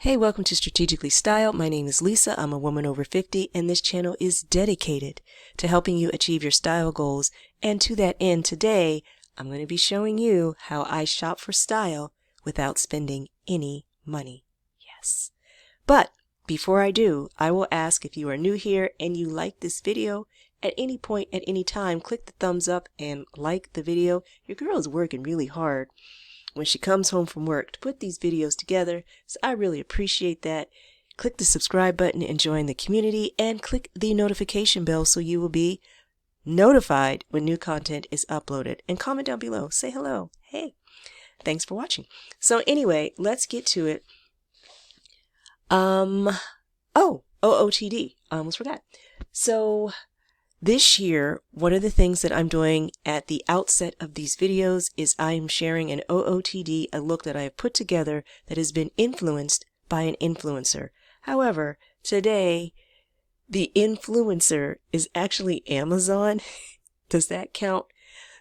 Hey, welcome to Strategically Styled. My name is Lisa. I'm a woman over 50, and this channel is dedicated to helping you achieve your style goals. And to that end, today, I'm going to be showing you how I shop for style without spending any money. Yes. But before I do, I will ask if you are new here and you like this video, at any point, at any time, click the thumbs up and like the video. Your girl is working really hard when she comes home from work to put these videos together, so I really appreciate that. Click the subscribe button and join the community, and click the notification bell so you will be notified when new content is uploaded. And comment down below, say hello. Hey, thanks for watching. So anyway, let's get to it. OOTD, I almost forgot. So this year, one of the things that I'm doing at the outset of these videos is I'm sharing an OOTD, a look that I have put together that has been influenced by an influencer. However, today, the influencer is actually Amazon. Does that count?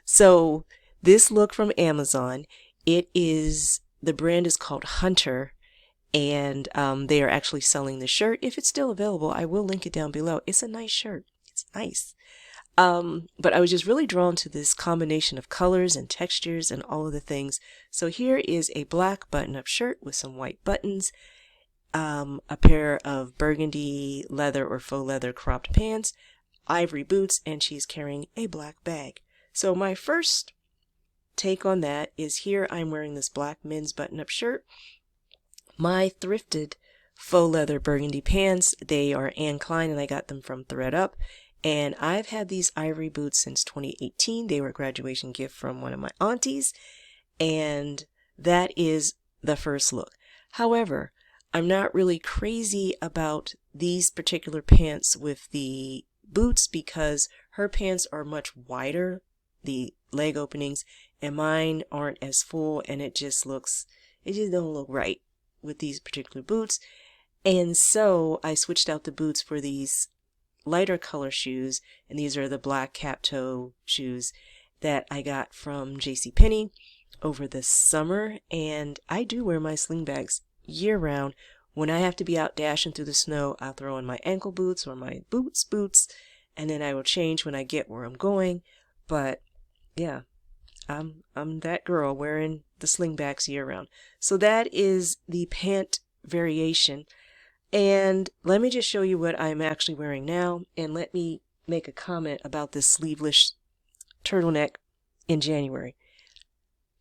So this look from Amazon, the brand is called Hunter, and they are actually selling the shirt. If it's still available, I will link it down below. It's a nice shirt. It's nice. But I was just really drawn to this combination of colors and textures and all of the things. So here is a black button-up shirt with some white buttons, a pair of burgundy leather or faux leather cropped pants, ivory boots, and she's carrying a black bag. So my first take on that is here I'm wearing this black men's button-up shirt, my thrifted faux leather burgundy pants. They are Anne Klein and I got them from thredUP. And I've had these ivory boots since 2018. They were a graduation gift from one of my aunties. And that is the first look. However, I'm not really crazy about these particular pants with the boots because her pants are much wider, the leg openings, and mine aren't as full, and it just don't look right with these particular boots. And so I switched out the boots for these lighter color shoes, and these are the black cap toe shoes that I got from JCPenney over the summer. And I do wear my sling bags year round. When I have to be out dashing through the snow, I'll throw on my ankle boots or my boots, and then I will change when I get where I'm going. But yeah, I'm that girl wearing the sling bags year round. So that is the pant variation. And let me just show you what I'm actually wearing now, and let me make a comment about this sleeveless turtleneck in January.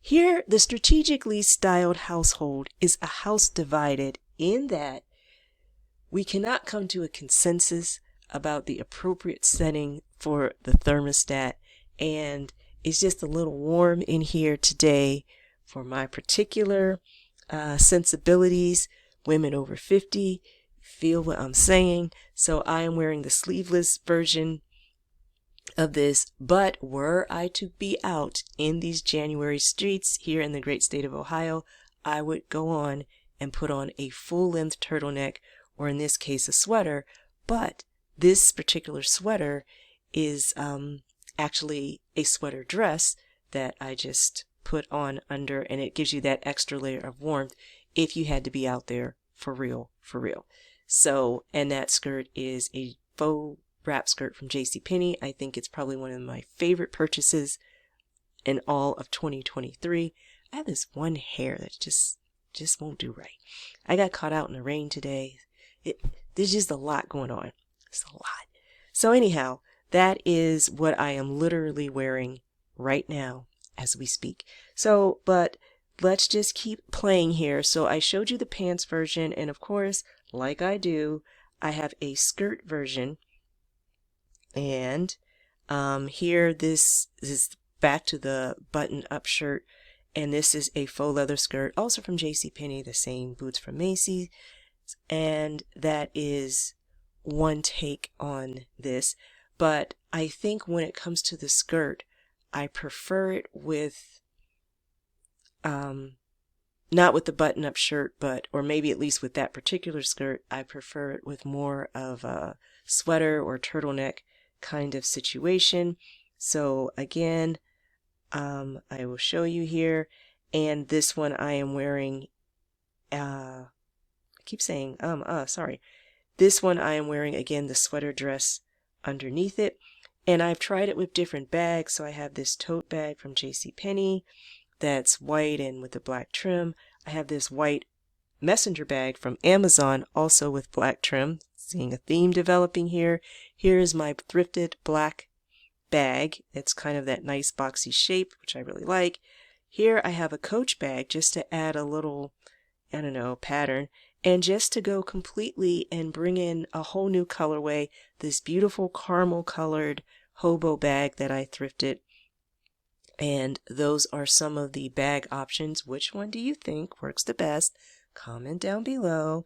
Here, the strategically styled household is a house divided in that we cannot come to a consensus about the appropriate setting for the thermostat, and it's just a little warm in here today for my particular sensibilities. Women over 50 feel what I'm saying. So I am wearing the sleeveless version of this. But were I to be out in these January streets here in the great state of Ohio, I would go on and put on a full-length turtleneck, or in this case a sweater. But this particular sweater is actually a sweater dress that I just put on under, and it gives you that extra layer of warmth if you had to be out there for real. So, and that skirt is a faux wrap skirt from JCPenney. I think it's probably one of my favorite purchases in all of 2023. I have this one hair that just won't do right. I got caught out in the rain today. There's just a lot going on. It's a lot. So anyhow, that is what I am literally wearing right now as we speak. So, but let's just keep playing here. So I showed you the pants version, and of course, like I do, I have a skirt version. And here, this is back to the button-up shirt, and this is a faux leather skirt, also from JCPenney, the same boots from Macy's, and that is one take on this. But I think when it comes to the skirt, I prefer it with not with the button-up shirt, or maybe at least with that particular skirt, I prefer it with more of a sweater or turtleneck kind of situation. So again, I will show you here, and this one I am wearing keep saying sorry. This one I am wearing, again, the sweater dress underneath it. And I've tried it with different bags. So I have this tote bag from JCPenney that's white and with a black trim. I have this white messenger bag from Amazon, also with black trim. Seeing a theme developing here. Here is my thrifted black bag. It's kind of that nice boxy shape, which I really like. Here I have a Coach bag just to add a little, I don't know, pattern. And just to go completely and bring in a whole new colorway, this beautiful caramel colored hobo bag that I thrifted. And those are some of the bag options. Which one do you think works the best? Comment down below.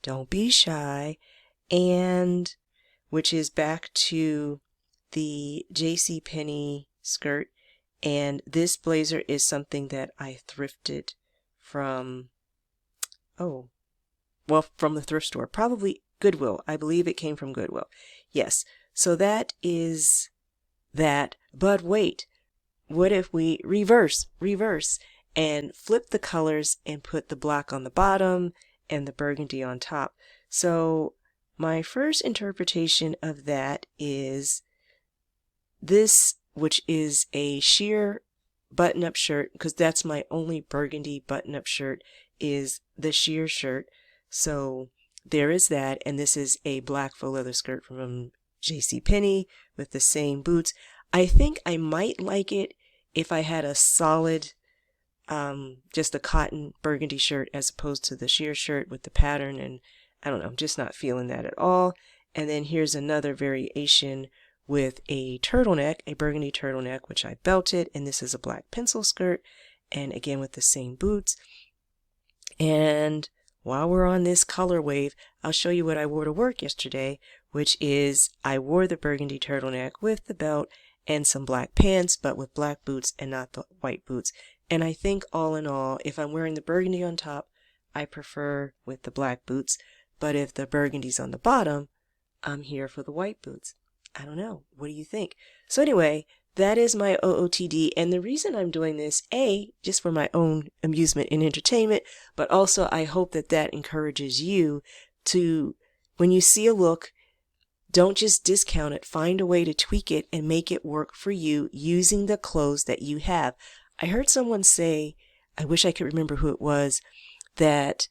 Don't be shy. And which is back to the JCPenney skirt. And this blazer is something that I thrifted from, from the thrift store. Probably Goodwill. I believe it came from Goodwill. Yes. So that is that. But wait. What if we reverse, and flip the colors and put the black on the bottom and the burgundy on top? So my first interpretation of that is this, which is a sheer button-up shirt, because that's my only burgundy button-up shirt, is the sheer shirt. So there is that, and this is a black faux leather skirt from JCPenney with the same boots. I think I might like it if I had a solid, just a cotton burgundy shirt as opposed to the sheer shirt with the pattern, and I don't know, I'm just not feeling that at all. And then here's another variation with a turtleneck, a burgundy turtleneck, which I belted, and this is a black pencil skirt, and again with the same boots. And while we're on this color wave, I'll show you what I wore to work yesterday, which is I wore the burgundy turtleneck with the belt and some black pants, but with black boots and not the white boots. And I think all in all, if I'm wearing the burgundy on top, I prefer with the black boots. But if the burgundy's on the bottom, I'm here for the white boots. I don't know. What do you think? So anyway, that is my OOTD. And the reason I'm doing this, just for my own amusement and entertainment, but also I hope that that encourages you to, when you see a look, don't just discount it. Find a way to tweak it and make it work for you using the clothes that you have. I heard someone say, I wish I could remember who it was, that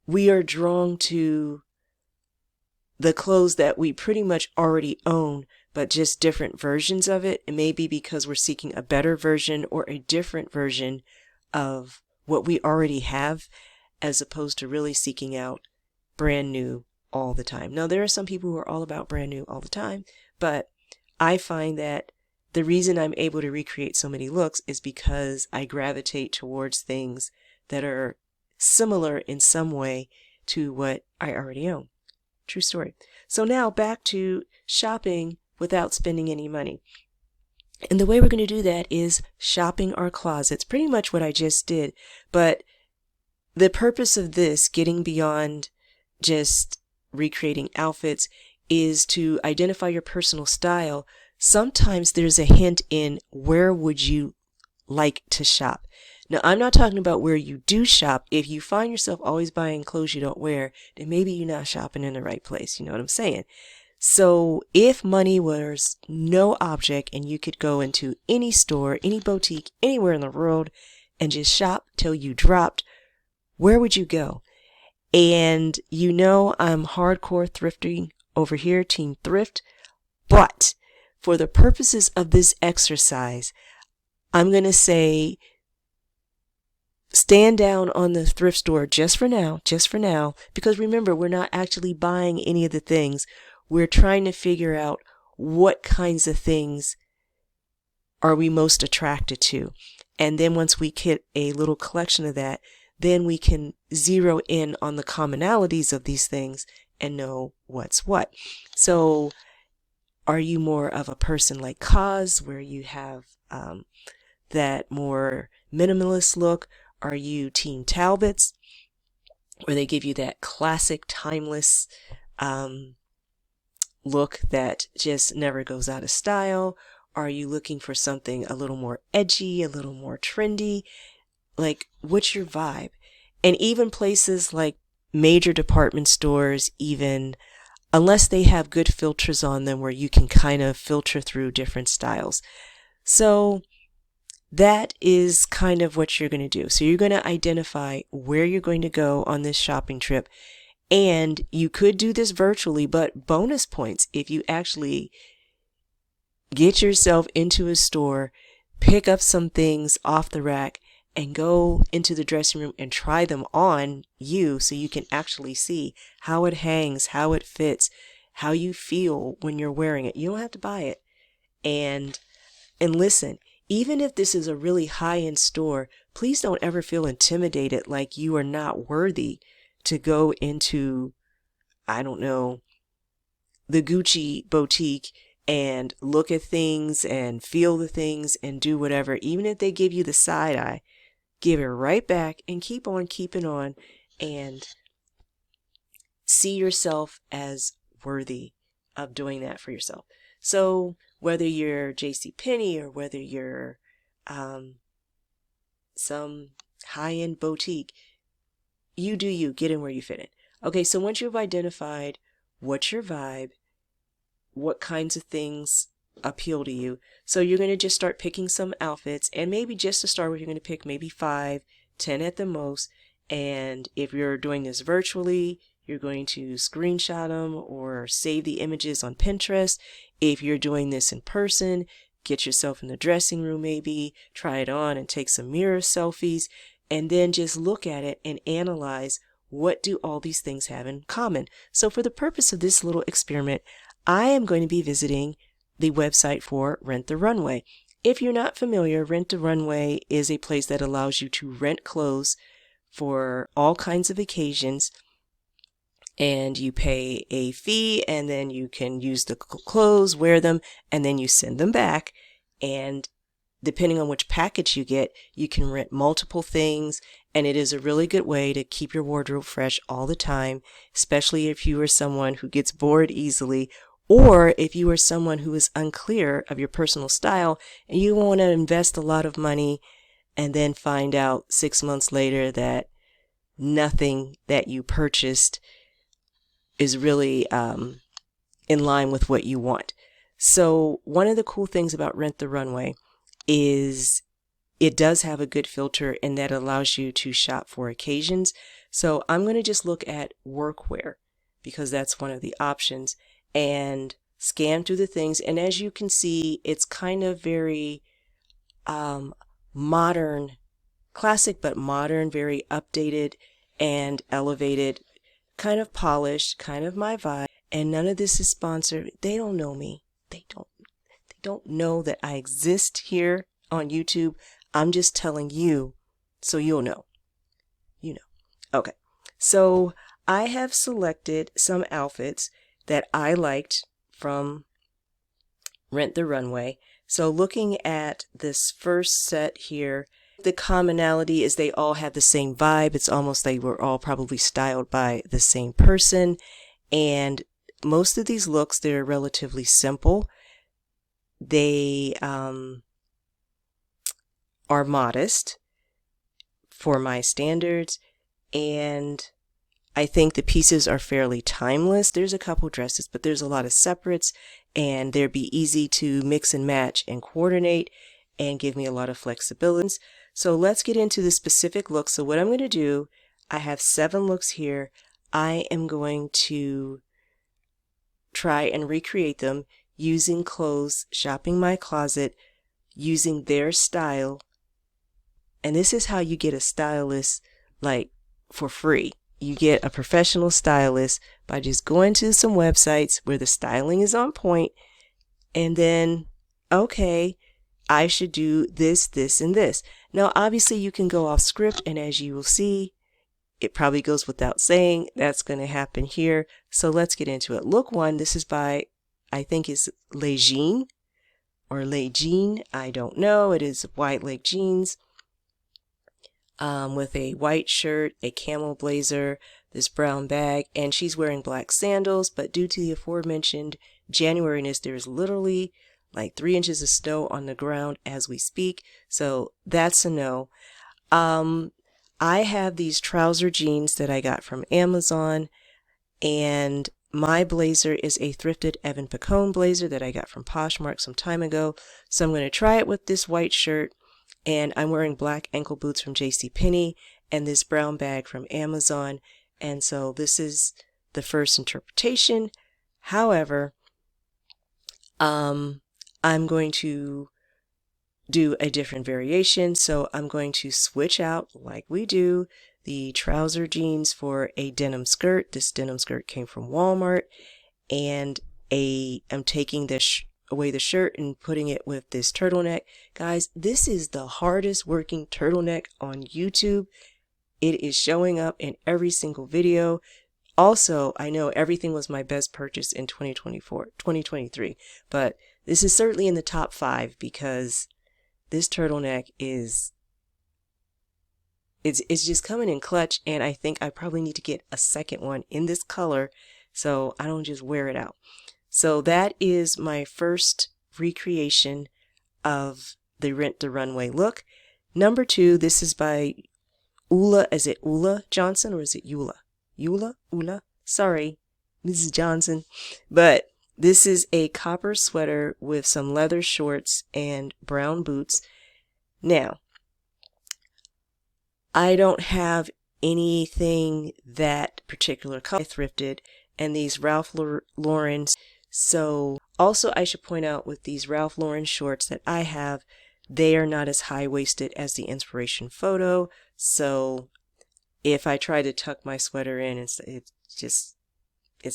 we are drawn to the clothes that we pretty much already own, but just different versions of it. It may be because we're seeking a better version or a different version of what we already have, as opposed to really seeking out brand new all the time. Now, there are some people who are all about brand new all the time, but I find that the reason I'm able to recreate so many looks is because I gravitate towards things that are similar in some way to what I already own. True story. So now back to shopping without spending any money. And the way we're going to do that is shopping our closets. Pretty much what I just did. But the purpose of this, getting beyond just recreating outfits, is to identify your personal style. Sometimes there's a hint in where would you like to shop. Now, I'm not talking about where you do shop. If you find yourself always buying clothes you don't wear, then maybe you're not shopping in the right place. You know what I'm saying? So if money was no object and you could go into any store, any boutique, anywhere in the world and just shop till you dropped, where would you go? And you know I'm hardcore thrifting over here, Team Thrift. But for the purposes of this exercise, I'm going to say stand down on the thrift store just for now, because remember, we're not actually buying any of the things. We're trying to figure out what kinds of things are we most attracted to. And then once we get a little collection of that, then we can zero in on the commonalities of these things and know what's what. So are you more of a person like Kaz, where you have that more minimalist look? Are you Team Talbots, where they give you that classic, timeless look that just never goes out of style? Are you looking for something a little more edgy, a little more trendy? Like, what's your vibe? And even places like major department stores even, unless they have good filters on them where you can kind of filter through different styles. So that is kind of what you're going to do. So you're going to identify where you're going to go on this shopping trip. And you could do this virtually, but bonus points if you actually get yourself into a store, pick up some things off the rack, and go into the dressing room and try them on you so you can actually see how it hangs, how it fits, how you feel when you're wearing it. You don't have to buy it. And listen, even if this is a really high-end store, please don't ever feel intimidated like you are not worthy to go into, I don't know, the Gucci boutique and look at things and feel the things and do whatever. Even if they give you the side eye, give it right back and keep on keeping on and see yourself as worthy of doing that for yourself. So whether you're JCPenney or whether you're some high-end boutique, you do you, get in where you fit in. Okay, so once you've identified what's your vibe, what kinds of things appeal to you, so you're going to just start picking some outfits, and maybe just to start with, you're going to pick maybe 5, 10 at the most, and if you're doing this virtually, you're going to screenshot them or save the images on Pinterest. If you're doing this in person, get yourself in the dressing room maybe, try it on and take some mirror selfies, and then just look at it and analyze what do all these things have in common. So for the purpose of this little experiment, I am going to be visiting the website for Rent the Runway. If you're not familiar, Rent the Runway is a place that allows you to rent clothes for all kinds of occasions, and you pay a fee, and then you can use the clothes, wear them, and then you send them back. And depending on which package you get, you can rent multiple things, and it is a really good way to keep your wardrobe fresh all the time, especially if you are someone who gets bored easily, or if you are someone who is unclear of your personal style and you want to invest a lot of money and then find out 6 months later that nothing that you purchased is really in line with what you want. So one of the cool things about Rent the Runway is it does have a good filter, and that allows you to shop for occasions. So I'm going to just look at workwear because that's one of the options and scan through the things. And as you can see, it's kind of very modern, classic but modern, very updated and elevated, kind of polished, kind of my vibe. And none of this is sponsored. They don't know me. They don't know that I exist here on YouTube. I'm just telling you so you'll know. You know. Okay. So I have selected some outfits that I liked from Rent the Runway. So looking at this first set here, the commonality is they all have the same vibe. It's almost like we're all probably styled by the same person. And most of these looks, they're relatively simple. They are modest for my standards, and I think the pieces are fairly timeless. There's a couple dresses, but there's a lot of separates, and they'd be easy to mix and match and coordinate and give me a lot of flexibility. So let's get into the specific looks. So what I'm going to do, I have 7 looks here. I am going to try and recreate them using clothes, shopping my closet, using their style. And this is how you get a stylist, like, for free. You get a professional stylist by just going to some websites where the styling is on point, and then, okay, I should do this, this, and this. Now, obviously, you can go off script, and as you will see, it probably goes without saying that's going to happen here. So let's get into it. Look 1, this is by, I think it's Lejean or Lejean. I don't know. It is white leg jeans with a white shirt, a camel blazer, this brown bag, and she's wearing black sandals. But due to the aforementioned Januaryness, there's literally like 3 inches of snow on the ground as we speak. So that's a no. I have these trouser jeans that I got from Amazon, and my blazer is a thrifted Evan Picone blazer that I got from Poshmark some time ago. So I'm going to try it with this white shirt, and I'm wearing black ankle boots from JCPenney and this brown bag from Amazon. And so this is the first interpretation. However, I'm going to do a different variation. So I'm going to switch out, like we do, the trouser jeans for a denim skirt. This denim skirt came from Walmart, and I'm taking this away the shirt and putting it with this turtleneck. Guys, this is the hardest working turtleneck on YouTube. It is showing up in every single video. Also, I know everything was my best purchase in 2023, but this is certainly in the top 5 because this turtleneck it's just coming in clutch, and I think I probably need to get a second one in this color so I don't just wear it out. So that is my first recreation of the Rent the Runway look. Number 2, this is by Ula. Is it Ula Johnson or is it Eula? Ula? Sorry, Mrs. Johnson. But this is a copper sweater with some leather shorts and brown boots. Now, I don't have anything that particular color. I thrifted, and these Ralph Lauren. So also I should point out with these Ralph Lauren shorts that I have, they are not as high-waisted as the inspiration photo. So if I try to tuck my sweater in, it's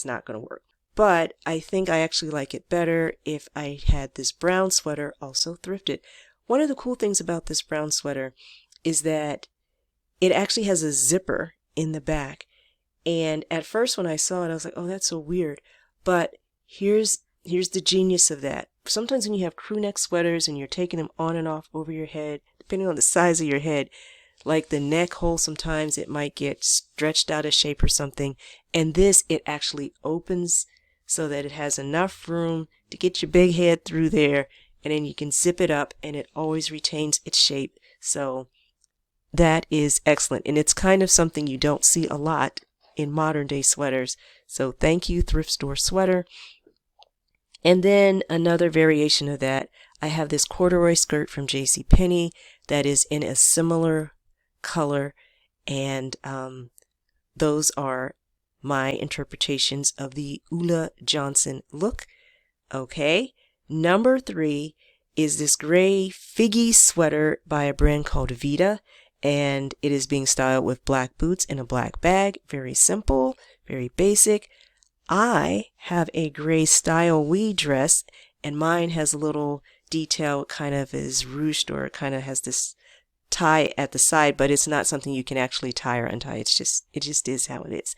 not going to work. But I think I actually like it better if I had this brown sweater also thrifted. One of the cool things about this brown sweater is that it actually has a zipper in the back. And at first when I saw it, I was like, oh, that's so weird. But here's the genius of that. Sometimes when you have crew neck sweaters and you're taking them on and off over your head, depending on the size of your head, like the neck hole, sometimes it might get stretched out of shape or something. And this, it actually opens so that it has enough room to get your big head through there, and then you can zip it up and it always retains its shape. So that is excellent, and it's kind of something you don't see a lot in modern day sweaters. So thank you, thrift store sweater. And then another variation of that, I have this corduroy skirt from JCPenney that is in a similar color, and those are my interpretations of the Ula Johnson look. Okay, number 3 is this gray figgy sweater by a brand called Vita, and it is being styled with black boots and a black bag. Very simple, very basic. I have a gray style weed dress, and mine has a little detail, kind of is ruched, or it kind of has this tie at the side, but it's not something you can actually tie or untie. It just is how it is.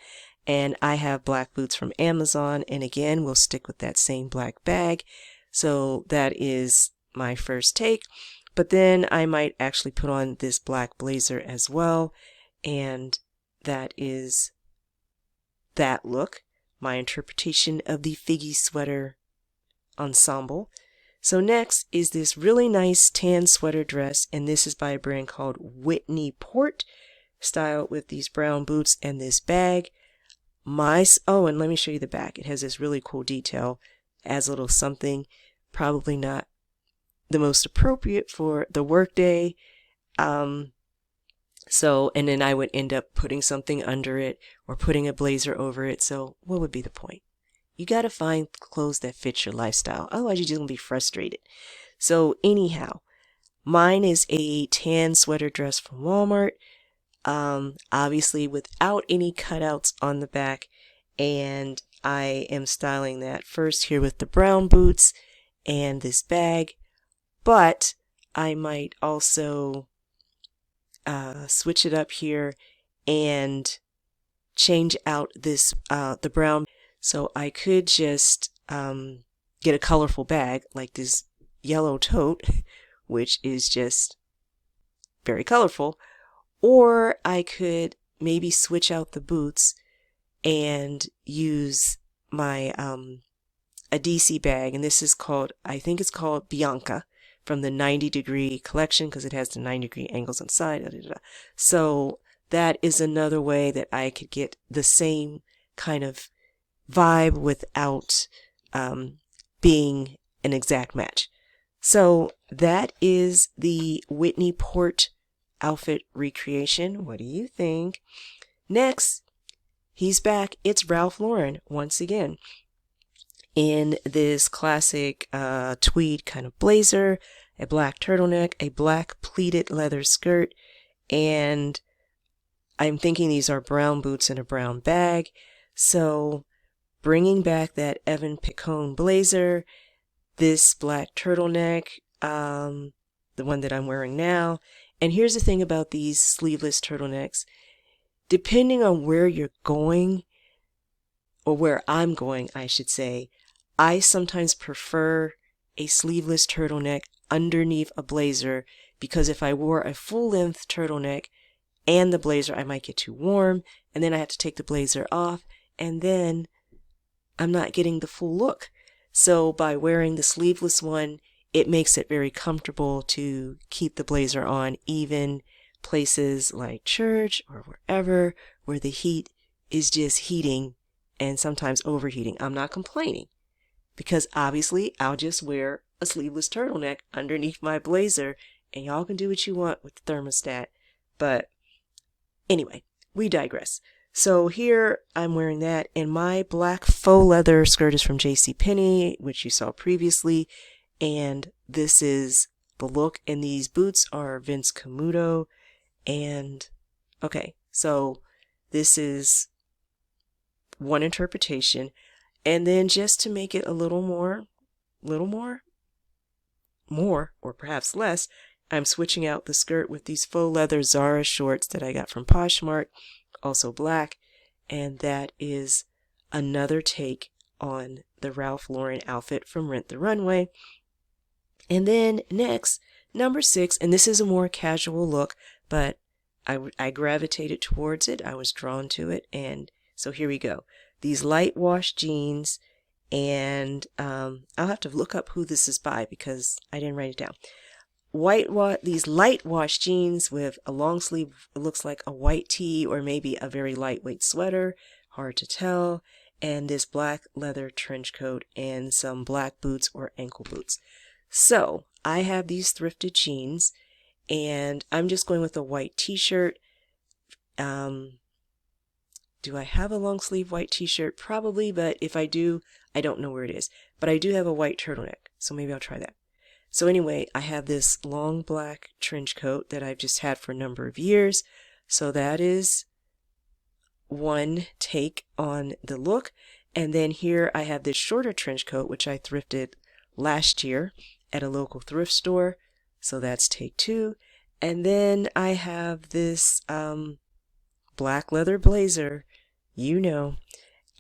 And I have black boots from Amazon, and again, we'll stick with that same black bag. So that is my first take. But then I might actually put on this black blazer as well, and that is that look, my interpretation of the figgy sweater ensemble. So next is this really nice tan sweater dress, and this is by a brand called Whitney Port, styled with these brown boots and this bag. And let me show you the back. It has this really cool detail, adds a little something, probably not the most appropriate for the workday. And then I would end up putting something under it or putting a blazer over it. So what would be the point? You got to find clothes that fit your lifestyle. Otherwise, you're just going to be frustrated. So anyhow, mine is a tan sweater dress from Walmart. Obviously without any cutouts on the back. And I am styling that first here with the brown boots and this bag. But I might also switch it up here and change out this the brown. So I could just get a colorful bag like this yellow tote, which is just very colorful. Or I could maybe switch out the boots and use my a DC bag, and this is called, I think it's called Bianca, from the 90 degree collection, because it has the 90 degree angles on the side. So that is another way that I could get the same kind of vibe without being an exact match. So that is the Whitney Port outfit recreation. What do you think? Next, he's back. It's Ralph Lauren once again in this classic tweed kind of blazer, a black turtleneck, a black pleated leather skirt, and I'm thinking these are brown boots and a brown bag. So bringing back that Evan Picone blazer, this black turtleneck, the one that I'm wearing now. And here's the thing about these sleeveless turtlenecks. Depending on where you're going, or where I'm going, I should say, I sometimes prefer a sleeveless turtleneck underneath a blazer, because if I wore a full-length turtleneck and the blazer, I might get too warm, and then I have to take the blazer off, and then I'm not getting the full look. So by wearing the sleeveless one, it makes it very comfortable to keep the blazer on, even places like church or wherever where the heat is just heating and sometimes overheating. I'm not complaining, because obviously I'll just wear a sleeveless turtleneck underneath my blazer, and y'all can do what you want with the thermostat. But anyway, we digress. So here I'm wearing that, and my black faux leather skirt is from JCPenney, which you saw previously, and this is the look. And these boots are Vince Camuto, and okay, so this is one interpretation. And then just to make it a little more, or perhaps less, I'm switching out the skirt with these faux leather Zara shorts that I got from Poshmark, also black, and that is another take on the Ralph Lauren outfit from Rent the Runway. And then next, number 6, and this is a more casual look, but I gravitated towards it. I was drawn to it, and so here we go. These light wash jeans, and I'll have to look up who this is by because I didn't write it down. These light wash jeans with a long sleeve, it looks like a white tee or maybe a very lightweight sweater, hard to tell, and this black leather trench coat and some black boots or ankle boots. So I have these thrifted jeans, and I'm just going with a white t-shirt. Do I have a long sleeve white t-shirt? Probably, but if I do, I don't know where it is. But I do have a white turtleneck, so maybe I'll try that. So anyway, I have this long black trench coat that I've just had for a number of years. So that is one take on the look. And then here I have this shorter trench coat, which I thrifted last year at a local thrift store. So that's take 2. And then I have this black leather blazer,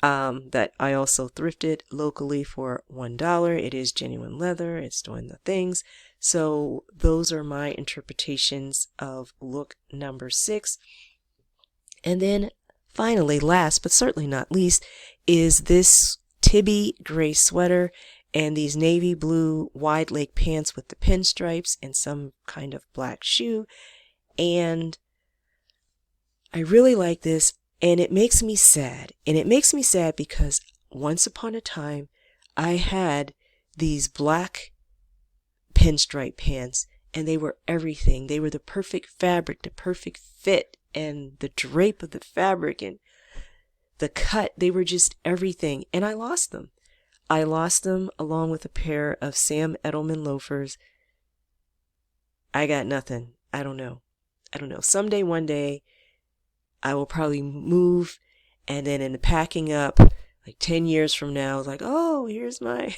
that I also thrifted locally for $1. It is genuine leather. It's doing the things. So those are my interpretations of look number 6. And then finally, last but certainly not least, is this Tibby gray sweater and these navy blue wide leg pants with the pinstripes and some kind of black shoe. And I really like this. And it makes me sad. And it makes me sad because once upon a time, I had these black pinstripe pants, and they were everything. They were the perfect fabric, the perfect fit, and the drape of the fabric, and the cut. They were just everything. And I lost them. I lost them along with a pair of Sam Edelman loafers. I got nothing. I don't know. Someday, one day, I will probably move, and then in the packing up, like 10 years from now, it's like, oh, here's my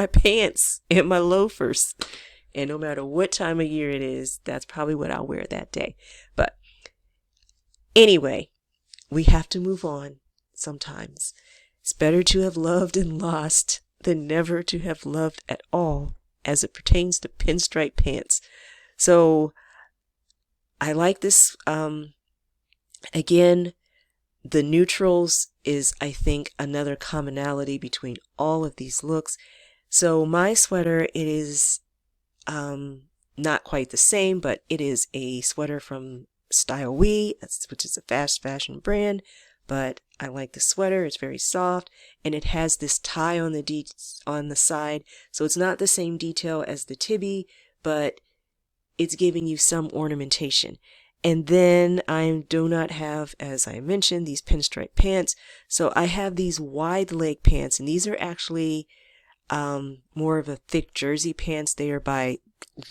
pants and my loafers. And no matter what time of year it is, that's probably what I'll wear that day. But anyway, we have to move on sometimes. It's better to have loved and lost than never to have loved at all, as it pertains to pinstripe pants. So I like this. Again, the neutrals is, I think, another commonality between all of these looks. So my sweater, it is not quite the same, but it is a sweater from Style which is a fast fashion brand, but I like the sweater. It's very soft, and it has this tie on the side, so it's not the same detail as the Tibby, but it's giving you some ornamentation. And then I do not have, as I mentioned, these pinstripe pants. So I have these wide leg pants, and these are actually more of a thick jersey pants. They are by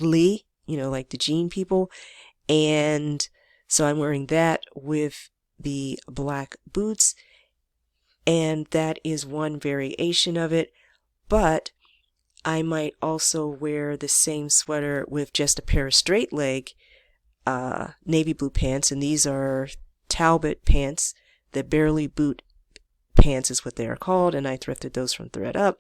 Lee, like the jean people. And so I'm wearing that with the black boots, and that is one variation of it. But I might also wear the same sweater with just a pair of straight leg navy blue pants, and these are Talbot pants. The barely boot pants is what they are called, and I thrifted those from thredUP.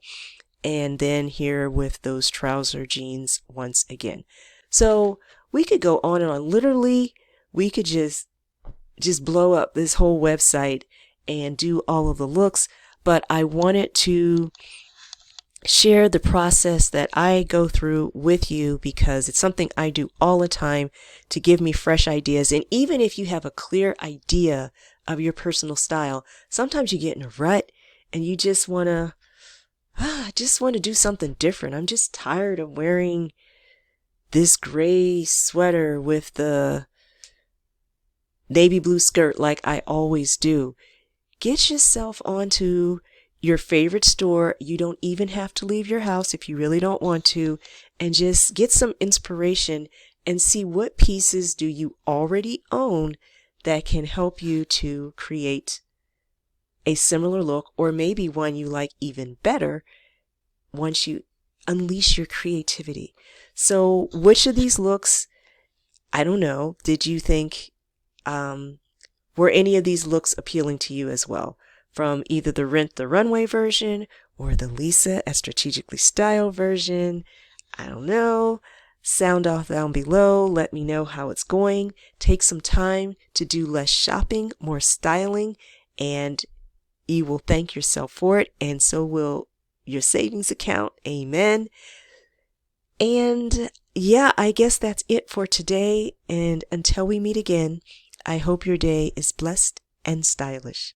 And then here with those trouser jeans once again. So we could go on and on. Literally, we could just blow up this whole website and do all of the looks, but I wanted to share the process that I go through with you because it's something I do all the time to give me fresh ideas. And even if you have a clear idea of your personal style, sometimes you get in a rut and you just want to do something different. I'm just tired of wearing this gray sweater with the navy blue skirt like I always do. Get yourself onto your favorite store. You don't even have to leave your house if you really don't want to, and just get some inspiration and see what pieces do you already own that can help you to create a similar look, or maybe one you like even better once you unleash your creativity. So which of these looks, I don't know, did you think were any of these looks appealing to you as well? From either the Rent the Runway version or the Lisa a Strategically Styled version. I don't know. Sound off down below. Let me know how it's going. Take some time to do less shopping, more styling, and you will thank yourself for it, and so will your savings account. Amen. And yeah, I guess that's it for today. And until we meet again, I hope your day is blessed and stylish.